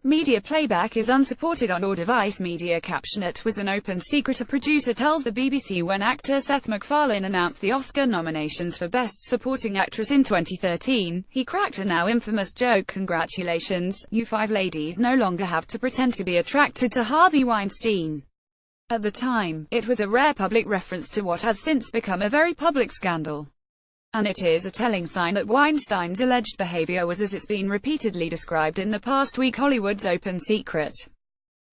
Media playback is unsupported on or device. Media caption. It was an open secret, a producer tells the BBC when actor Seth MacFarlane announced the Oscar nominations for Best Supporting Actress in 2013. He cracked a now infamous joke: "Congratulations, you five ladies no longer have to pretend to be attracted to Harvey Weinstein." At the time, it was a rare public reference to what has since become a very public scandal. And it is a telling sign that Weinstein's alleged behavior was, as it's been repeatedly described in the past week, Hollywood's open secret.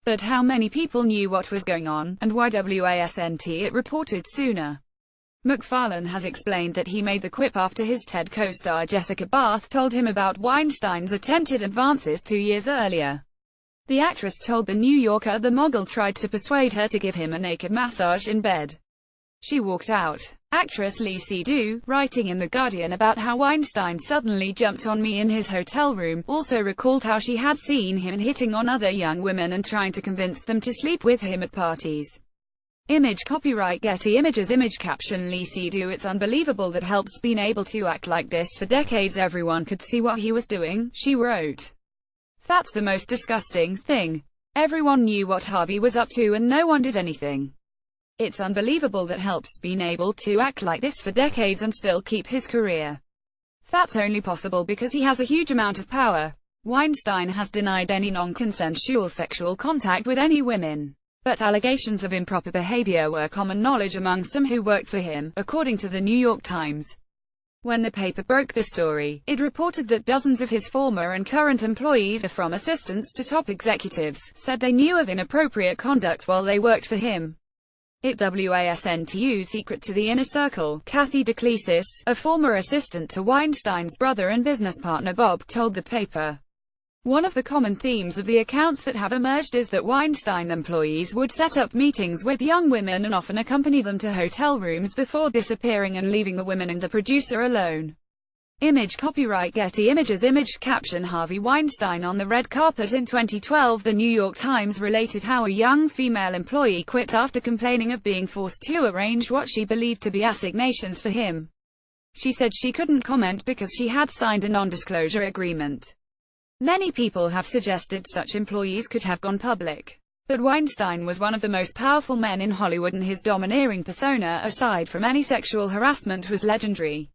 But how many people knew what was going on, and why wasn't it reported sooner? MacFarlane has explained that he made the quip after his TED co-star Jessica Barth told him about Weinstein's attempted advances 2 years earlier. The actress told The New Yorker the mogul tried to persuade her to give him a naked massage in bed. She walked out. Actress Lee Seydoux, writing in The Guardian about how Weinstein suddenly jumped on me in his hotel room, also recalled how she had seen him hitting on other young women and trying to convince them to sleep with him at parties. Image copyright Getty Images. Image caption. Lee Seydoux. It's unbelievable that Help's been able to act like this for decades. Everyone could see what he was doing, she wrote. That's the most disgusting thing. Everyone knew what Harvey was up to and no one did anything. It's unbelievable that Help's been able to act like this for decades and still keep his career. That's only possible because he has a huge amount of power. Weinstein has denied any non-consensual sexual contact with any women. But allegations of improper behavior were common knowledge among some who worked for him, according to the New York Times. When the paper broke the story, it reported that dozens of his former and current employees, from assistants to top executives, said they knew of inappropriate conduct while they worked for him. It wasn't secret to the inner circle. Kathy DeClesis, a former assistant to Weinstein's brother and business partner Bob, told the paper. One of the common themes of the accounts that have emerged is that Weinstein employees would set up meetings with young women and often accompany them to hotel rooms before disappearing and leaving the women and the producer alone. Image copyright Getty Images. Image caption. Harvey Weinstein on the red carpet in 2012. The New York Times related how a young female employee quit after complaining of being forced to arrange what she believed to be assignations for him. She said she couldn't comment because she had signed a non-disclosure agreement. Many people have suggested such employees could have gone public. But Weinstein was one of the most powerful men in Hollywood and his domineering persona, aside from any sexual harassment, was legendary.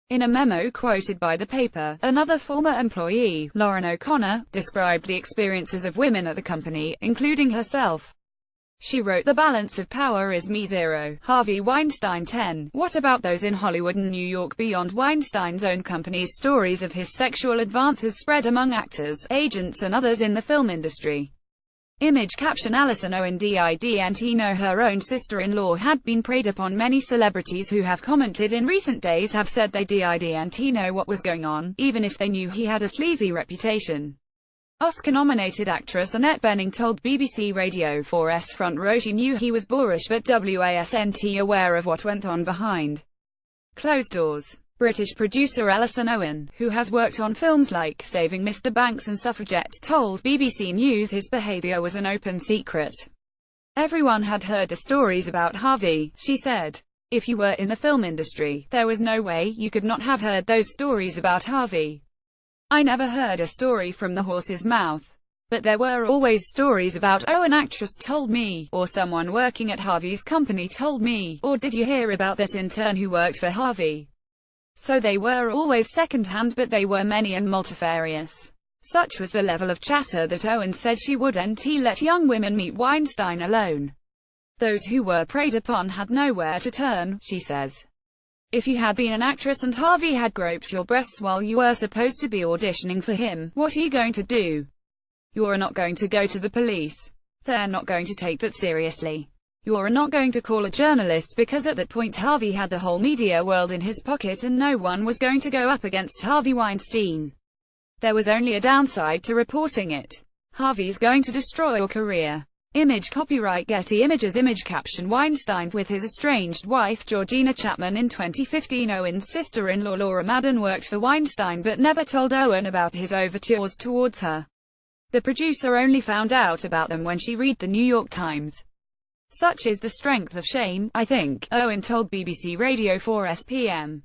In a memo quoted by the paper, another former employee, Lauren O'Connor, described the experiences of women at the company, including herself. She wrote, "The balance of power is me 0. Harvey Weinstein 10. What about those in Hollywood and New York beyond Weinstein's own company's stories of his sexual advances spread among actors, agents and others in the film industry?" Image caption. Alison Owen didn't know her own sister-in-law had been preyed upon. Many celebrities who have commented in recent days have said they didn't know what was going on, even if they knew he had a sleazy reputation. Oscar-nominated actress Annette Bening told BBC Radio 4's Front Row she knew he was boorish but wasn't aware of what went on behind closed doors. British producer Alison Owen, who has worked on films like Saving Mr. Banks and Suffragette, told BBC News his behaviour was an open secret. "Everyone had heard the stories about Harvey," she said. "If you were in the film industry, there was no way you could not have heard those stories about Harvey. I never heard a story from the horse's mouth. But there were always stories about, oh, an actress told me, or someone working at Harvey's company told me, or did you hear about that intern who worked for Harvey?" So they were always second-hand, but they were many and multifarious. Such was the level of chatter that Owen said she wouldn't let young women meet Weinstein alone. "Those who were preyed upon had nowhere to turn," she says. "If you had been an actress and Harvey had groped your breasts while you were supposed to be auditioning for him, what are you going to do? You're not going to go to the police. They're not going to take that seriously. You're not going to call a journalist because at that point Harvey had the whole media world in his pocket and no one was going to go up against Harvey Weinstein. There was only a downside to reporting it. Harvey's going to destroy your career." Image copyright Getty Images. Image caption. Weinstein with his estranged wife Georgina Chapman in 2015. Owen's sister-in-law Laura Madden worked for Weinstein but never told Owen about his overtures towards her. The producer only found out about them when she read The New York Times. "Such is the strength of shame, I think," Owen told BBC Radio 4's PM.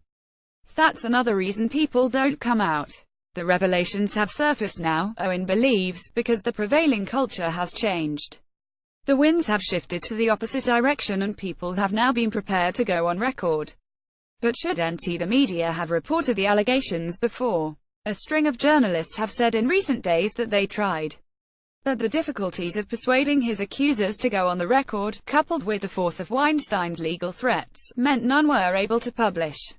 "That's another reason people don't come out. The revelations have surfaced now, Owen believes, because the prevailing culture has changed. The winds have shifted to the opposite direction and people have now been prepared to go on record. But shouldn't the media have reported the allegations before? A string of journalists have said in recent days that they tried. But the difficulties of persuading his accusers to go on the record, coupled with the force of Weinstein's legal threats, meant none were able to publish.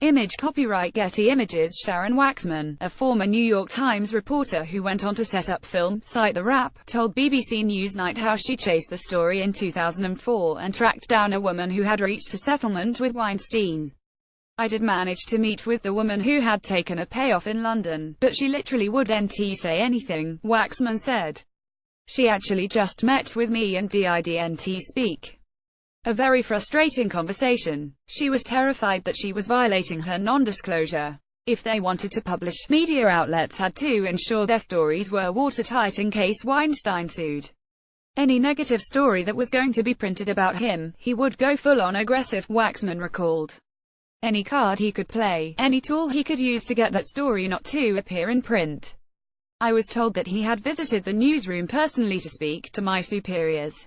Image copyright Getty Images. Sharon Waxman, a former New York Times reporter who went on to set up film site The Wrap, told BBC Newsnight how she chased the story in 2004 and tracked down a woman who had reached a settlement with Weinstein. I did manage to meet with the woman who had taken a payoff in London, but she literally wouldn't say anything, Waxman said. She actually just met with me and didn't speak. A very frustrating conversation. She was terrified that she was violating her non-disclosure. If they wanted to publish, media outlets had to ensure their stories were watertight in case Weinstein sued. Any negative story that was going to be printed about him, he would go full-on aggressive, Waxman recalled. Any card he could play, any tool he could use to get that story not to appear in print. I was told that he had visited the newsroom personally to speak to my superiors.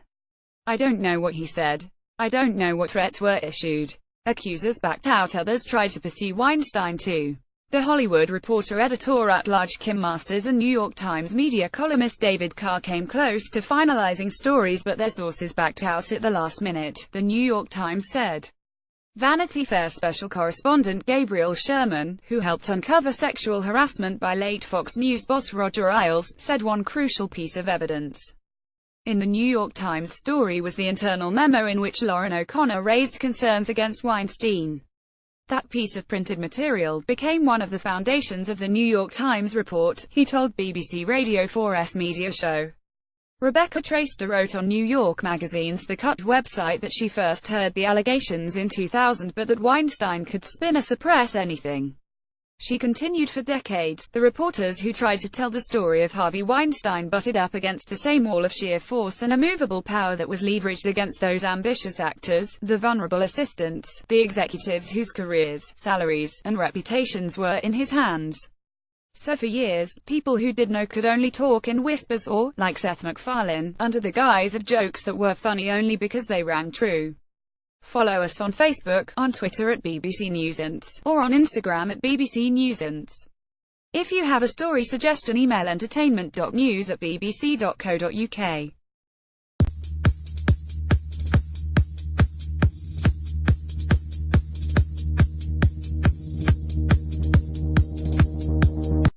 I don't know what he said. I don't know what threats were issued. Accusers backed out, others tried to pursue Weinstein too. The Hollywood Reporter editor-at-large Kim Masters and New York Times media columnist David Carr came close to finalizing stories, but their sources backed out at the last minute, the New York Times said. Vanity Fair special correspondent Gabriel Sherman, who helped uncover sexual harassment by late Fox News boss Roger Ailes, said one crucial piece of evidence in the New York Times story was the internal memo in which Lauren O'Connor raised concerns against Weinstein. That piece of printed material became one of the foundations of the New York Times report, he told BBC Radio 4's media show. Rebecca Traister wrote on New York Magazine's The Cut website that she first heard the allegations in 2000, but that Weinstein could spin or suppress anything. She continued, for decades, the reporters who tried to tell the story of Harvey Weinstein butted up against the same wall of sheer force and immovable power that was leveraged against those ambitious actors, the vulnerable assistants, the executives whose careers, salaries, and reputations were in his hands. So for years, people who did know could only talk in whispers or, like Seth MacFarlane, under the guise of jokes that were funny only because they rang true. Follow us on Facebook, on Twitter at BBC Newsance, or on Instagram at BBC Newsance. If you have a story suggestion, email entertainment.news@bbc.co.uk.